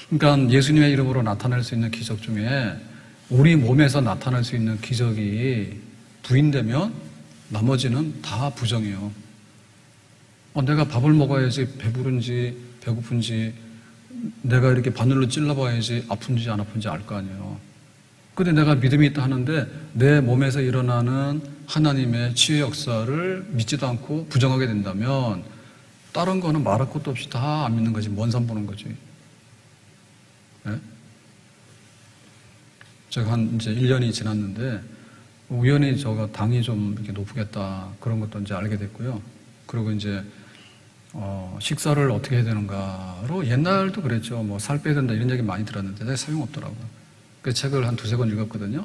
그러니까 예수님의 이름으로 나타날 수 있는 기적 중에 우리 몸에서 나타날 수 있는 기적이 부인되면 나머지는 다 부정이에요. 내가 밥을 먹어야지 배부른지 배고픈지, 내가 이렇게 바늘로 찔러봐야지 아픈지 안 아픈지 알 거 아니에요. 근데 내가 믿음이 있다 하는데 내 몸에서 일어나는 하나님의 치유의 역사를 믿지도 않고 부정하게 된다면, 다른 거는 말할 것도 없이 다 안 믿는 거지. 먼 산 보는 거지. 네? 제가 이제 1년이 지났는데, 우연히 저가 당이 좀 이렇게 높겠다. 그런 것도 이제 알게 됐고요. 그리고 이제, 식사를 어떻게 해야 되는가로, 옛날도 그랬죠. 뭐 살 빼야 된다 이런 얘기 많이 들었는데, 소용없더라고요. 그 책을 한 두세 권 읽었거든요.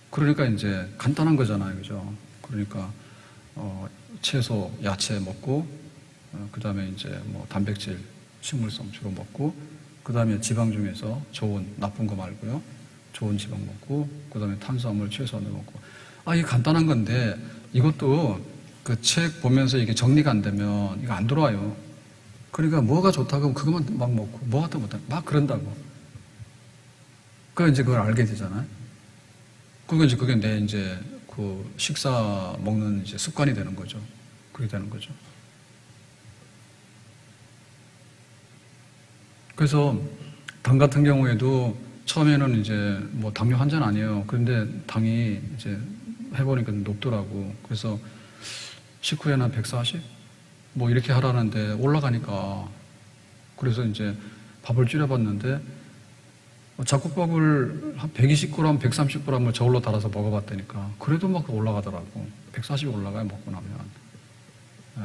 그러니까 이제 간단한 거잖아요. 그죠? 그러니까, 채소, 야채 먹고, 그 다음에 이제 뭐 단백질, 식물성 주로 먹고, 그 다음에 지방 중에서 좋은, 나쁜 거 말고요. 좋은 지방 먹고, 그 다음에 탄수화물 최소한으로 먹고. 이게 간단한 건데, 이것도 그 책 보면서 이게 정리가 안 되면 이거 안 들어와요. 그러니까 뭐가 좋다고 하면 그것만 막 먹고, 뭐가 더 못하고, 막 그런다고. 그러니까 이제 그걸 알게 되잖아요. 그러니까 이제 그게 내 이제 그 식사 먹는 이제 습관이 되는 거죠. 그렇게 되는 거죠. 그래서 당 같은 경우에도 처음에는 이제 뭐 당뇨 환자는 아니에요. 그런데 당이 이제 해보니까 높더라고. 그래서 식후에는 한 140? 뭐 이렇게 하라는데 올라가니까. 그래서 이제 밥을 줄여봤는데 잡곡밥을 한 120g, 130g을 저울로 달아서 먹어봤다니까. 그래도 막 올라가더라고. 140이 올라가요, 먹고 나면. 네.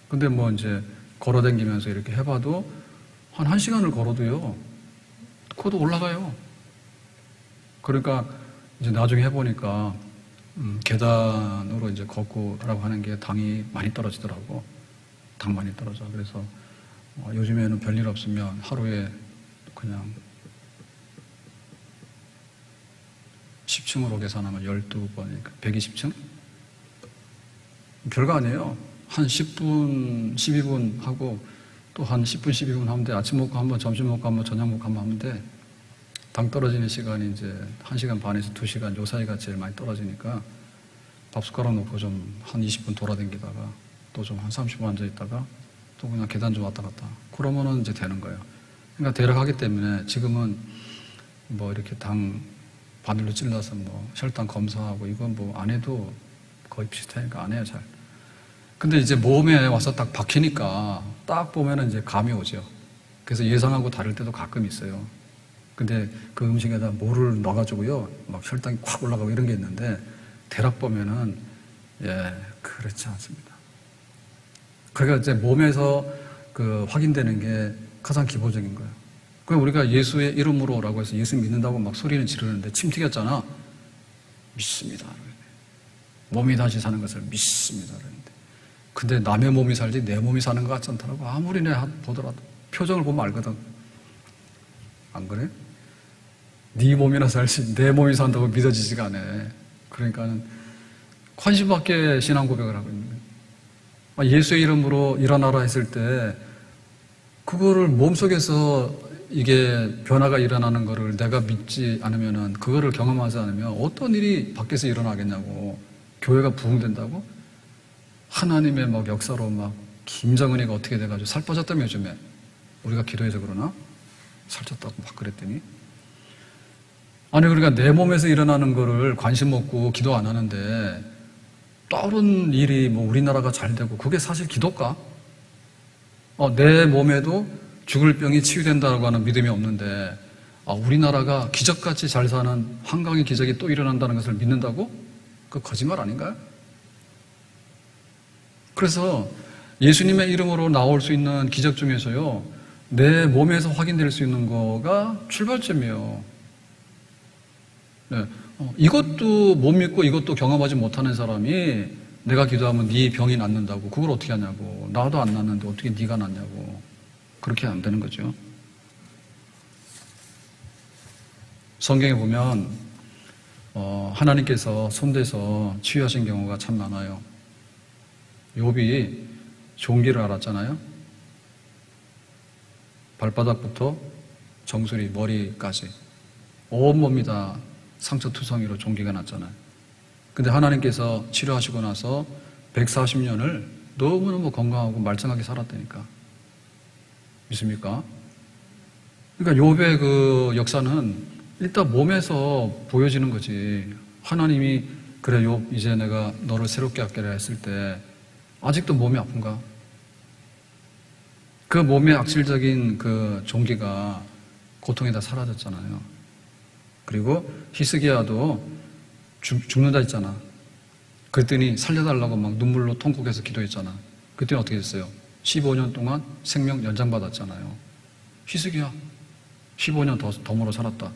근데 뭐 이제 걸어다니면서 이렇게 해봐도 한 1시간을 걸어도요, 그것도 올라가요. 그러니까 이제 나중에 해보니까, 계단으로 이제 걷고라고 하는 게 당이 많이 떨어지더라고. 당 많이 떨어져. 그래서 요즘에는 별일 없으면 하루에 그냥 10층으로 계산하면 12번, 120층? 별거 아니에요. 한 10분, 12분 하고 또 한 10분, 12분 하면 돼. 아침 먹고 한번, 점심 먹고 한번, 저녁 먹고 한번 하면 돼. 당 떨어지는 시간이 이제 1시간 반에서 2시간 요 사이가 제일 많이 떨어지니까 밥 숟가락 놓고 좀 한 20분 돌아다니다가 또 좀 한 30분 앉아있다가 또 그냥 계단 좀 왔다 갔다. 그러면은 이제 되는 거예요. 그러니까 대략 하기 때문에 지금은 뭐 이렇게 당 바늘로 찔러서 뭐 혈당 검사하고 이건 뭐 안 해도 거의 비슷하니까 안 해요, 잘. 근데 이제 몸에 와서 딱 박히니까 딱 보면은 이제 감이 오죠. 그래서 예상하고 다를 때도 가끔 있어요. 근데 그 음식에다 뭐를 넣어가지고요, 막 혈당이 콱 올라가고 이런 게 있는데 대략 보면은 그렇지 않습니다. 그러니까 이제 몸에서 그 확인되는 게 가장 기본적인 거예요. 그럼 우리가 예수의 이름으로라고 해서 예수 믿는다고 막 소리는 지르는데 침 튀겼잖아. 믿습니다. 몸이 다시 사는 것을 믿습니다. 근데 남의 몸이 살지 내 몸이 사는 것 같지 않더라고. 아무리 내가 보더라도 표정을 보면 알거든. 안 그래? 네 몸이나 살지 내 몸이 산다고 믿어지지가 않아. 그러니까는 관심 밖에 신앙 고백을 하고 있는 거예요. 예수의 이름으로 일어나라 했을 때 그거를 몸속에서 이게 변화가 일어나는 거를 내가 믿지 않으면은 그거를 경험하지 않으면 어떤 일이 밖에서 일어나겠냐고. 교회가 부흥된다고? 하나님의 막 역사로 막 김정은이가 어떻게 돼가지고 살 빠졌다며 요즘에. 우리가 기도해서 그러나? 살쪘다고 막 그랬더니. 아니 그러니까 내 몸에서 일어나는 거를 관심 없고 기도 안 하는데 다른 일이 뭐 우리나라가 잘 되고 그게 사실 기도일까? 내 몸에도 죽을 병이 치유된다고 하는 믿음이 없는데 우리나라가 기적같이 잘 사는 한강의 기적이 또 일어난다는 것을 믿는다고? 그 거짓말 아닌가요? 그래서 예수님의 이름으로 나올 수 있는 기적 중에서요, 내 몸에서 확인될 수 있는 거가 출발점이에요. 네. 이것도 못 믿고 이것도 경험하지 못하는 사람이 내가 기도하면 네 병이 낫는다고 그걸 어떻게 하냐고. 나도 안 낫는데 어떻게 네가 낫냐고. 그렇게 안 되는 거죠. 성경에 보면 하나님께서 손대서 치유하신 경우가 참 많아요. 욥이 종기를 앓았잖아요. 발바닥부터 정수리, 머리까지 온몸이 다 상처투성이로 종기가 났잖아요. 근데 하나님께서 치료하시고 나서 140년을 너무너무 건강하고 말짱하게 살았다니까. 믿습니까? 그러니까 욥의 그 역사는 일단 몸에서 보여지는 거지. 하나님이 그래 욥 이제 내가 너를 새롭게 하겠다 했을 때 아직도 몸이 아픈가? 그 몸의 악질적인 그 종기가 고통이 다 사라졌잖아요. 그리고 히스기야도 죽는다 했잖아. 그랬더니 살려달라고 막 눈물로 통곡해서 기도했잖아. 그때는 어떻게 됐어요? 15년 동안 생명 연장받았잖아요. 히스기야 15년 덤으로 살았다.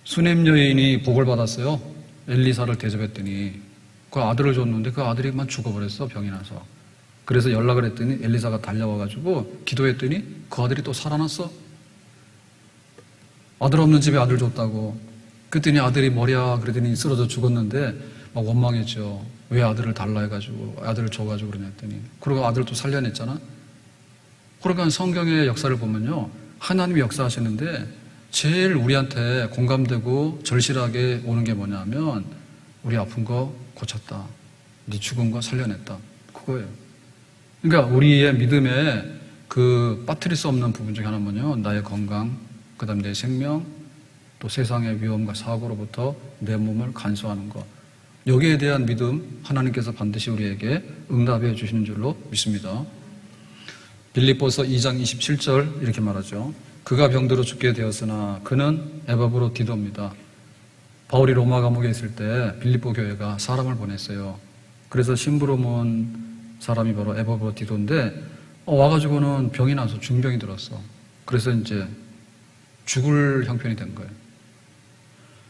수넴 여인이 복을 받았어요. 엘리사를 대접했더니 그 아들을 줬는데 그 아들이만 죽어버렸어, 병이 나서. 그래서 연락을 했더니 엘리사가 달려와가지고 기도했더니 그 아들이 또 살아났어. 아들 없는 집에 아들 줬다고. 그랬더니 아들이 뭐랴 그랬더니 쓰러져 죽었는데 막 원망했죠. 왜 아들을 달라 해가지고 아들을 줘가지고 그러냐 했더니 그러고 아들을 또 살려냈잖아. 그러니까 성경의 역사를 보면요, 하나님이 역사하시는데 제일 우리한테 공감되고 절실하게 오는 게 뭐냐면 우리 아픈 거 고쳤다, 네 죽은 거 살려냈다, 그거예요. 그러니까 우리의 믿음에 그 빠뜨릴 수 없는 부분 중에 하나는 뭐냐면 나의 건강, 그 다음에 내 생명, 또 세상의 위험과 사고로부터 내 몸을 간수하는 것, 여기에 대한 믿음 하나님께서 반드시 우리에게 응답해 주시는 줄로 믿습니다. 빌립보서 2장 27절 이렇게 말하죠. 그가 병들어 죽게 되었으나 그는 에바브로디도입니다. 바울이 로마 감옥에 있을 때 빌립보 교회가 사람을 보냈어요. 그래서 심부름 온 사람이 바로 에바브로디도인데 와가지고는 병이 나서 중병이 들었어. 그래서 이제 죽을 형편이 된 거예요.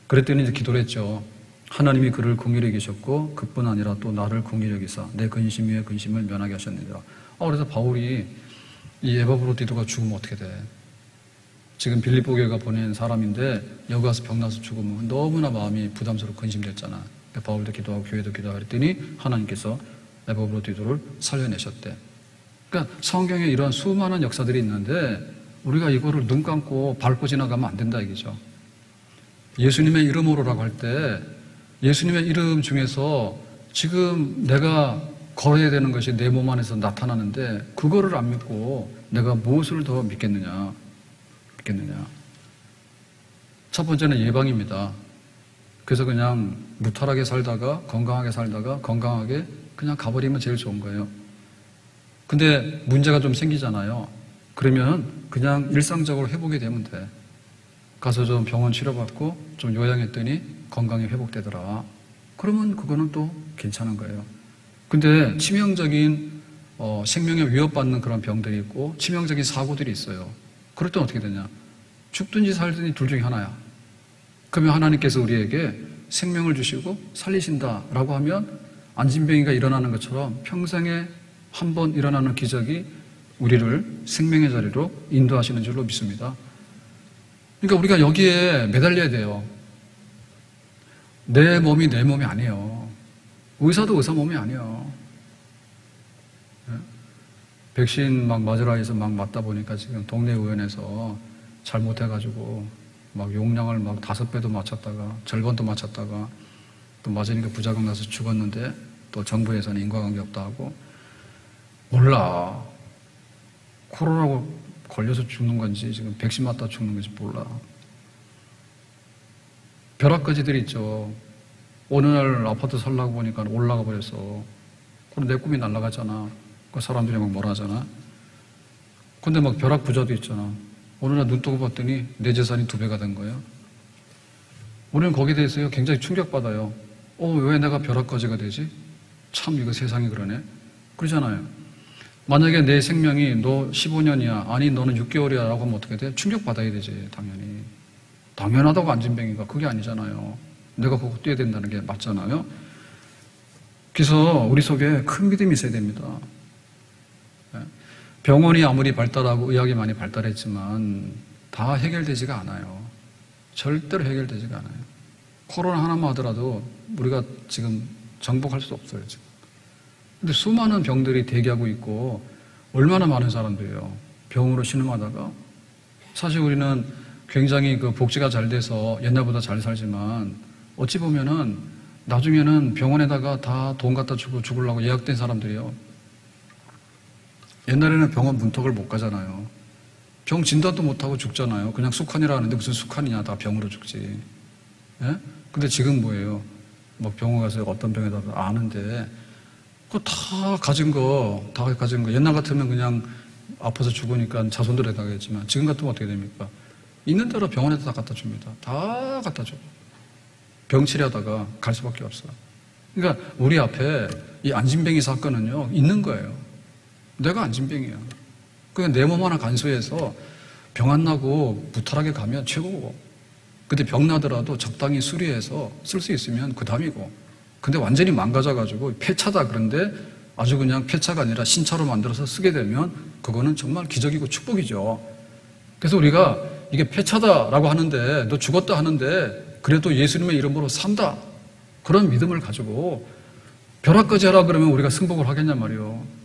그랬더니 이제 기도를 했죠. 하나님이 그를 긍휼히 여기셨고 그뿐 아니라 또 나를 긍휼히 여기사 내 근심 위에 근심을 면하게 하셨느니라. 그래서 바울이 이 에바브로디도가 죽으면 어떻게 돼? 지금 빌립보 교회가 보낸 사람인데 여기 가서 병나서 죽으면 너무나 마음이 부담스럽고 근심됐잖아. 바울도 기도하고 교회도 기도하고 그랬더니 하나님께서 에바브로디도를 살려내셨대. 그러니까 성경에 이런 수많은 역사들이 있는데 우리가 이거를 눈 감고 밟고 지나가면 안 된다 이거죠. 예수님의 이름으로라고 할 때 예수님의 이름 중에서 지금 내가 걸어야 되는 것이 내 몸 안에서 나타나는데 그거를 안 믿고 내가 무엇을 더 믿겠느냐. 첫 번째는 예방입니다. 그래서 그냥 무탈하게 살다가 건강하게 살다가 건강하게 그냥 가버리면 제일 좋은 거예요. 근데 문제가 좀 생기잖아요. 그러면 그냥 일상적으로 회복이 되면 돼. 가서 좀 병원 치료받고 좀 요양했더니 건강이 회복되더라. 그러면 그거는 또 괜찮은 거예요. 근데 치명적인 생명에 위협받는 그런 병들이 있고 치명적인 사고들이 있어요. 그럴 땐 어떻게 되냐? 죽든지 살든지 둘 중에 하나야. 그러면 하나님께서 우리에게 생명을 주시고 살리신다라고 하면 안진병이가 일어나는 것처럼 평생에 한 번 일어나는 기적이 우리를 생명의 자리로 인도하시는 줄로 믿습니다. 그러니까 우리가 여기에 매달려야 돼요. 내 몸이 내 몸이 아니에요. 의사도 의사 몸이 아니에요. 백신 막 맞으라 해서 막 맞다 보니까 지금 동네 의원에서 잘못해가지고 막 용량을 막 5배도 맞췄다가 절반도 맞췄다가 또 맞으니까 부작용 나서 죽었는데 또 정부에서는 인과관계 없다 하고 몰라. 코로나고 걸려서 죽는 건지 지금 백신 맞다 죽는 건지 몰라. 벼락거지들 있죠. 어느 날 아파트 살라고 보니까 올라가 버렸어. 그럼 내 꿈이 날아가잖아. 그 사람들이 막 뭐라 하잖아. 근데 막 벼락 부자도 있잖아. 어느 날 눈 뜨고 봤더니 내 재산이 2배가 된 거예요. 우리는 거기에 대해서 굉장히 충격받아요. 왜 내가 벼락거지가 되지? 참 이거 세상이 그러네. 그러잖아요. 만약에 내 생명이 너 15년이야. 아니 너는 6개월이야 라고 하면 어떻게 돼? 충격받아야 되지 당연히. 당연하다고 안진뱅이가 그게 아니잖아요. 내가 그거 뛰어야 된다는 게 맞잖아요. 그래서 우리 속에 큰 믿음이 있어야 됩니다. 병원이 아무리 발달하고 의학이 많이 발달했지만 다 해결되지가 않아요. 절대로 해결되지가 않아요. 코로나 하나만 하더라도 우리가 지금 정복할 수 없어요. 지금. 근데 수많은 병들이 대기하고 있고 얼마나 많은 사람들이에요. 병으로 신음하다가 사실 우리는 굉장히 그 복지가 잘 돼서 옛날보다 잘 살지만 어찌 보면은 나중에는 병원에다가 다 돈 갖다 주고 죽으려고 예약된 사람들이에요. 옛날에는 병원 문턱을 못 가잖아요. 병 진단도 못하고 죽잖아요. 그냥 숙환이라 하는데 무슨 숙환이냐. 다 병으로 죽지. 예? 근데 지금 뭐예요? 뭐 병원 가서 어떤 병에다 아는데 그거 다 가진 거. 옛날 같으면 그냥 아파서 죽으니까 자손들에다가 했지만 지금 같으면 어떻게 됩니까? 있는 대로 병원에다 다 갖다 줍니다. 다 갖다 줘. 병 치료하다가 갈 수밖에 없어. 그러니까 우리 앞에 이 안진뱅이 사건은요, 있는 거예요. 내가 안진뱅이야. 그냥 내 몸 하나 간수해서 병 안 나고 무탈하게 가면 최고고, 근데 병 나더라도 적당히 수리해서 쓸 수 있으면 그 다음이고, 근데 완전히 망가져가지고 폐차다 그런데 아주 그냥 폐차가 아니라 신차로 만들어서 쓰게 되면 그거는 정말 기적이고 축복이죠. 그래서 우리가 이게 폐차다라고 하는데, 너 죽었다 하는데 그래도 예수님의 이름으로 산다, 그런 믿음을 가지고 벼락까지 하라 그러면 우리가 승복을 하겠냐 말이요.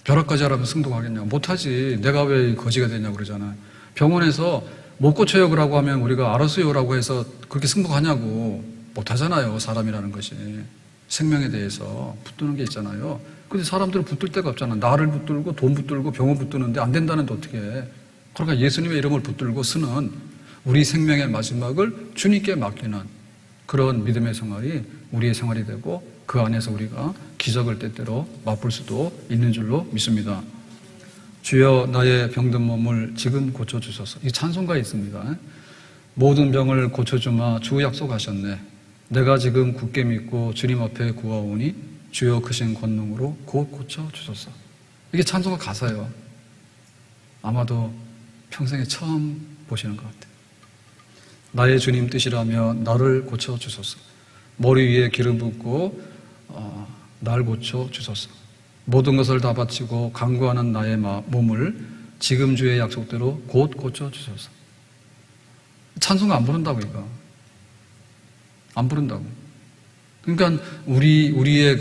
벼락까지 하라면 승복하겠냐? 못하지. 내가 왜 거지가 되냐고 그러잖아요. 병원에서 못 고쳐요 그러고 하면 우리가 알았어요 라고 해서 그렇게 승복하냐고. 못하잖아요. 사람이라는 것이 생명에 대해서 붙드는 게 있잖아요. 근데 사람들은 붙들 데가 없잖아. 나를 붙들고 돈 붙들고 병원 붙드는데 안 된다는데 어떻게 해. 그러니까 예수님의 이름을 붙들고 쓰는 우리 생명의 마지막을 주님께 맡기는 그런 믿음의 생활이 우리의 생활이 되고, 그 안에서 우리가 기적을 때때로 맛볼 수도 있는 줄로 믿습니다. 주여 나의 병든 몸을 지금 고쳐주소서. 이 찬송가에 있습니다. 모든 병을 고쳐주마 주 약속하셨네. 내가 지금 굳게 믿고 주님 앞에 구하오니 주여 크신 권능으로 곧 고쳐주소서. 이게 찬송가 가사예요. 아마도 평생에 처음 보시는 것 같아요. 나의 주님 뜻이라면 나를 고쳐주소서. 머리 위에 기름 붓고 날 고쳐주소서. 모든 것을 다 바치고 간구하는 나의 몸을 지금 주의 약속대로 곧 고쳐주소서. 찬송가 안 부른다고 이거. 안 부른다고. 그러니까 우리의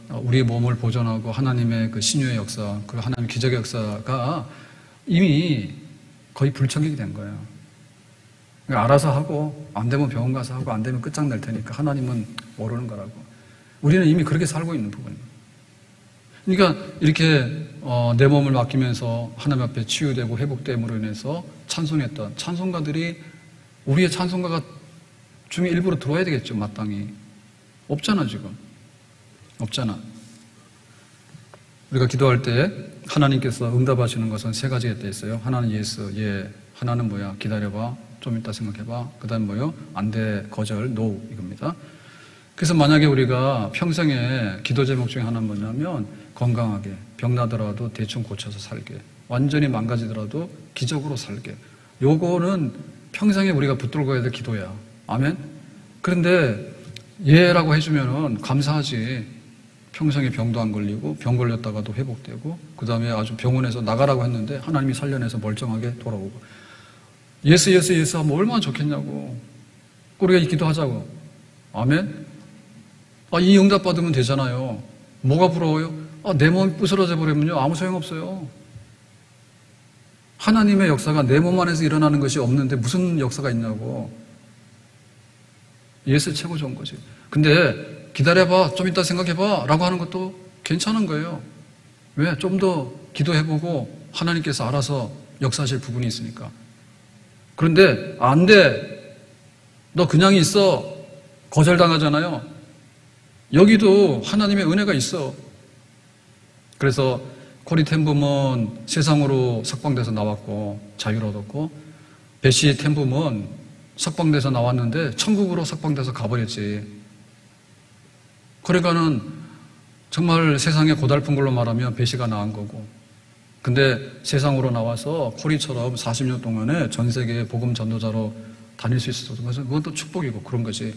우리의 몸을 보존하고 하나님의 그 신유의 역사, 그 하나님의 기적의 역사가 이미 거의 불청객이 된 거예요. 그러니까 알아서 하고, 안 되면 병원 가서 하고, 안 되면 끝장낼 테니까 하나님은 모르는 거라고. 우리는 이미 그렇게 살고 있는 부분이에요. 그러니까 이렇게 내 몸을 맡기면서 하나님 앞에 치유되고 회복됨으로 인해서 찬송했던 찬송가들이 우리의 찬송가가 중에 일부러 들어와야 되겠죠. 마땅히. 없잖아 지금. 없잖아. 우리가 기도할 때 하나님께서 응답하시는 것은 세 가지가 있어요. 하나는 예스, 예. 하나는 뭐야? 기다려봐. 좀 이따 생각해봐. 그 다음 뭐요? 안 돼, 거절, 노, 이겁니다. 그래서 만약에 우리가 평생에 기도 제목 중에 하나는 뭐냐면, 건강하게, 병나더라도 대충 고쳐서 살게, 완전히 망가지더라도 기적으로 살게. 요거는 평생에 우리가 붙들고 가야 될 기도야. 아멘? 그런데 예라고 해주면은 감사하지. 평생에 병도 안 걸리고, 병 걸렸다가도 회복되고, 그 다음에 아주 병원에서 나가라고 했는데 하나님이 살려내서 멀쩡하게 돌아오고. 예스, 예스, 예스 하면 얼마나 좋겠냐고. 우리가 이 기도하자고. 아멘? 이 응답 받으면 되잖아요. 뭐가 부러워요? 내 몸이 부스러져 버리면요, 아무 소용없어요. 하나님의 역사가 내 몸 안에서 일어나는 것이 없는데 무슨 역사가 있냐고. 예수 최고 좋은 거지. 근데 기다려봐, 좀 이따 생각해봐 라고 하는 것도 괜찮은 거예요. 왜? 좀 더 기도해보고 하나님께서 알아서 역사하실 부분이 있으니까. 그런데 안 돼, 너 그냥 있어, 거절당하잖아요. 여기도 하나님의 은혜가 있어. 그래서 코리 텐붐은 세상으로 석방돼서 나왔고 자유를 얻었고, 베시 텐붐은 석방돼서 나왔는데 천국으로 석방돼서 가버렸지. 그러니까는 정말 세상에 고달픈 걸로 말하면 베시가 나은 거고, 근데 세상으로 나와서 코리처럼 40년 동안에 전 세계 복음 전도자로 다닐 수 있었던 것은 그건 또 축복이고 그런 거지.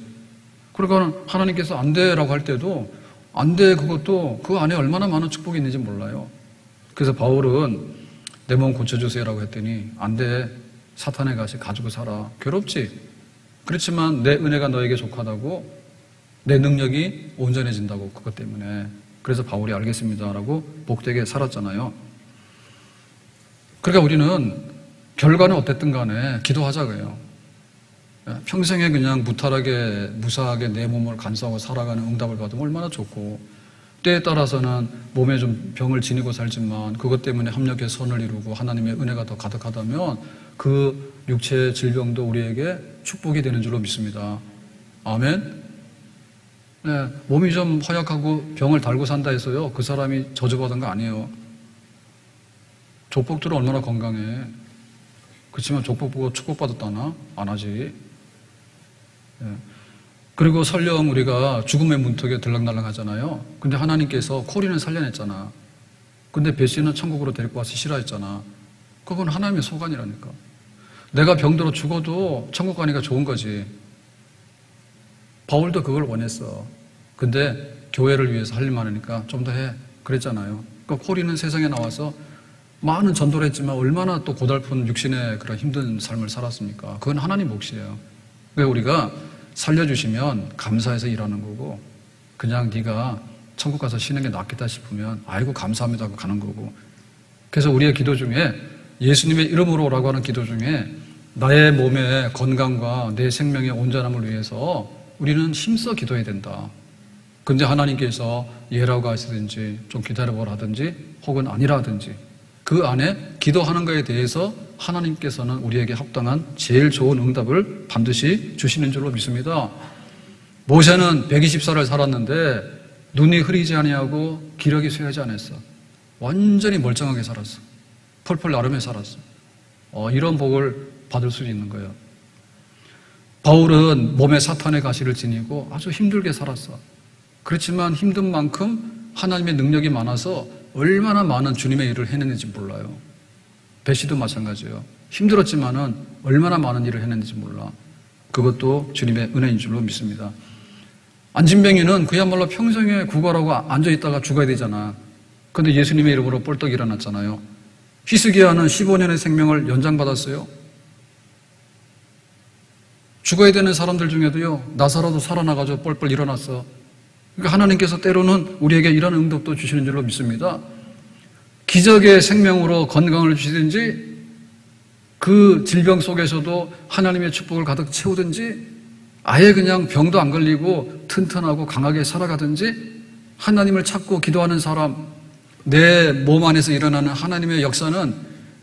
그러니까 하나님께서 안 돼라고 할 때도 안 돼, 그것도 그 안에 얼마나 많은 축복이 있는지 몰라요. 그래서 바울은 내 몸 고쳐주세요라고 했더니 안 돼, 사탄의 가시 가지고 살아. 괴롭지. 그렇지만 내 은혜가 너에게 족하다고, 내 능력이 온전해진다고, 그것 때문에. 그래서 바울이 알겠습니다라고 복되게 살았잖아요. 그러니까 우리는 결과는 어땠든 간에 기도하자고요. 평생에 그냥 무탈하게 무사하게 내 몸을 간수하고 살아가는 응답을 받으면 얼마나 좋고, 때에 따라서는 몸에 좀 병을 지니고 살지만 그것 때문에 협력의 선을 이루고 하나님의 은혜가 더 가득하다면 그 육체의 질병도 우리에게 축복이 되는 줄로 믿습니다. 아멘. 네, 몸이 좀 허약하고 병을 달고 산다 해서요, 그 사람이 저주받은 거 아니에요. 족복들은 얼마나 건강해. 그렇지만 족복 보고 축복받았다나? 안 하지. 네. 그리고 설령 우리가 죽음의 문턱에 들락날락 하잖아요. 근데 하나님께서 코리는 살려냈잖아. 근데 베시는 천국으로 데리고 와서 싫어했잖아. 그건 하나님의 소관이라니까. 내가 병들어 죽어도 천국 가니까 좋은 거지. 바울도 그걸 원했어. 근데 교회를 위해서 할 일만 하니까 좀 더 해. 그랬잖아요. 그러니까 코리는 세상에 나와서 많은 전도를 했지만 얼마나 또 고달픈 육신의 그런 힘든 삶을 살았습니까? 그건 하나님 몫이에요. 그러니까 우리가 살려주시면 감사해서 일하는 거고, 그냥 네가 천국 가서 쉬는 게 낫겠다 싶으면 아이고 감사합니다 하고 가는 거고. 그래서 우리의 기도 중에 예수님의 이름으로라고 하는 기도 중에 나의 몸의 건강과 내 생명의 온전함을 위해서 우리는 힘써 기도해야 된다. 근데 하나님께서 예라고 하시든지 좀 기다려보라 하든지 혹은 아니라 하든지 그 안에 기도하는 것에 대해서 하나님께서는 우리에게 합당한 제일 좋은 응답을 반드시 주시는 줄로 믿습니다. 모세는 120살을 살았는데 눈이 흐리지 아니하고 기력이 쇠하지 않았어. 완전히 멀쩡하게 살았어. 펄펄 나르며 살았어. 이런 복을 받을 수 있는 거예요. 바울은 몸에 사탄의 가시를 지니고 아주 힘들게 살았어. 그렇지만 힘든 만큼 하나님의 능력이 많아서 얼마나 많은 주님의 일을 해냈는지 몰라요. 베시도 마찬가지예요. 힘들었지만은 얼마나 많은 일을 해냈는지 몰라. 그것도 주님의 은혜인 줄로 믿습니다. 안진뱅이는 그야말로 평생에 구걸하고 앉아있다가 죽어야 되잖아. 그런데 예수님의 이름으로 뻘떡 일어났잖아요. 히스기야는 15년의 생명을 연장받았어요. 죽어야 되는 사람들 중에도요, 나사로도 살아나가지고 뻘뻘 일어났어. 그러니까 하나님께서 때로는 우리에게 이런 응답도 주시는 줄로 믿습니다. 기적의 생명으로 건강을 주시든지 그 질병 속에서도 하나님의 축복을 가득 채우든지 아예 그냥 병도 안 걸리고 튼튼하고 강하게 살아가든지 하나님을 찾고 기도하는 사람, 내 몸 안에서 일어나는 하나님의 역사는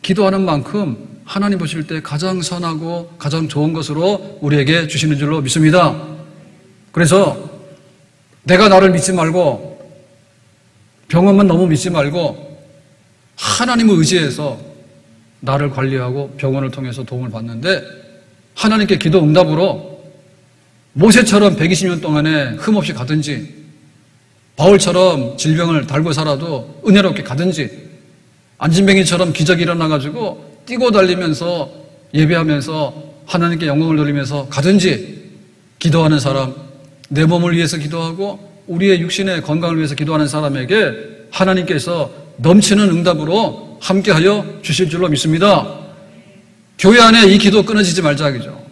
기도하는 만큼 하나님 보실 때 가장 선하고 가장 좋은 것으로 우리에게 주시는 줄로 믿습니다. 그래서 내가 나를 믿지 말고 병원만 너무 믿지 말고 하나님을 의지해서 나를 관리하고 병원을 통해서 도움을 받는데 하나님께 기도 응답으로 모세처럼 120년 동안에 흠없이 가든지 바울처럼 질병을 달고 살아도 은혜롭게 가든지 안진뱅이처럼 기적이 일어나가지고 뛰고 달리면서 예배하면서 하나님께 영광을 돌리면서 가든지 기도하는 사람, 내 몸을 위해서 기도하고 우리의 육신의 건강을 위해서 기도하는 사람에게 하나님께서 넘치는 응답으로 함께하여 주실 줄로 믿습니다. 교회 안에 이 기도 끊어지지 말자 그죠?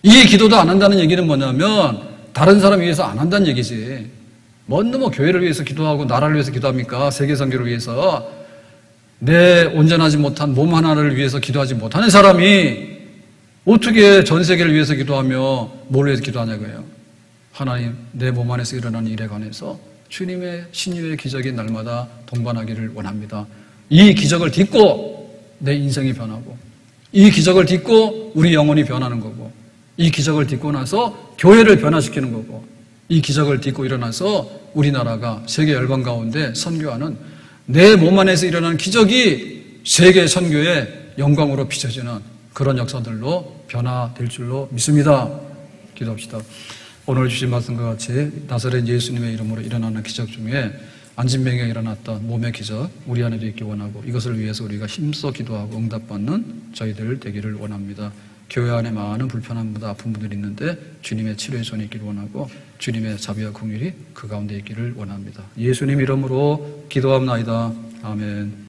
이 기도도 안 한다는 얘기는 뭐냐면 다른 사람 위해서 안 한다는 얘기지. 뭔 교회를 위해서 기도하고 나라를 위해서 기도합니까? 세계 선교를 위해서. 내 온전하지 못한 몸 하나를 위해서 기도하지 못하는 사람이 어떻게 전 세계를 위해서 기도하며 뭘 위해서 기도하냐고요. 하나님, 내 몸 안에서 일어나는 일에 관해서 주님의 신유의 기적이 날마다 동반하기를 원합니다. 이 기적을 딛고 내 인생이 변하고 이 기적을 딛고 우리 영혼이 변하는 거고 이 기적을 딛고 나서 교회를 변화시키는 거고 이 기적을 딛고 일어나서 우리나라가 세계 열방 가운데 선교하는 내 몸 안에서 일어나는 기적이 세계 선교의 영광으로 비춰지는 그런 역사들로 변화될 줄로 믿습니다. 기도합시다. 오늘 주신 말씀과 같이 나사렛 예수님의 이름으로 일어나는 기적 중에 안진뱅이가 일어났던 몸의 기적 우리 안에도 있기 원하고 이것을 위해서 우리가 힘써 기도하고 응답받는 저희들 되기를 원합니다. 교회 안에 많은 불편함보다 아픈 분들이 있는데 주님의 치료의 손이 있기를 원하고 주님의 자비와 긍휼이 그 가운데 있기를 원합니다. 예수님 이름으로 기도합나이다. 아멘.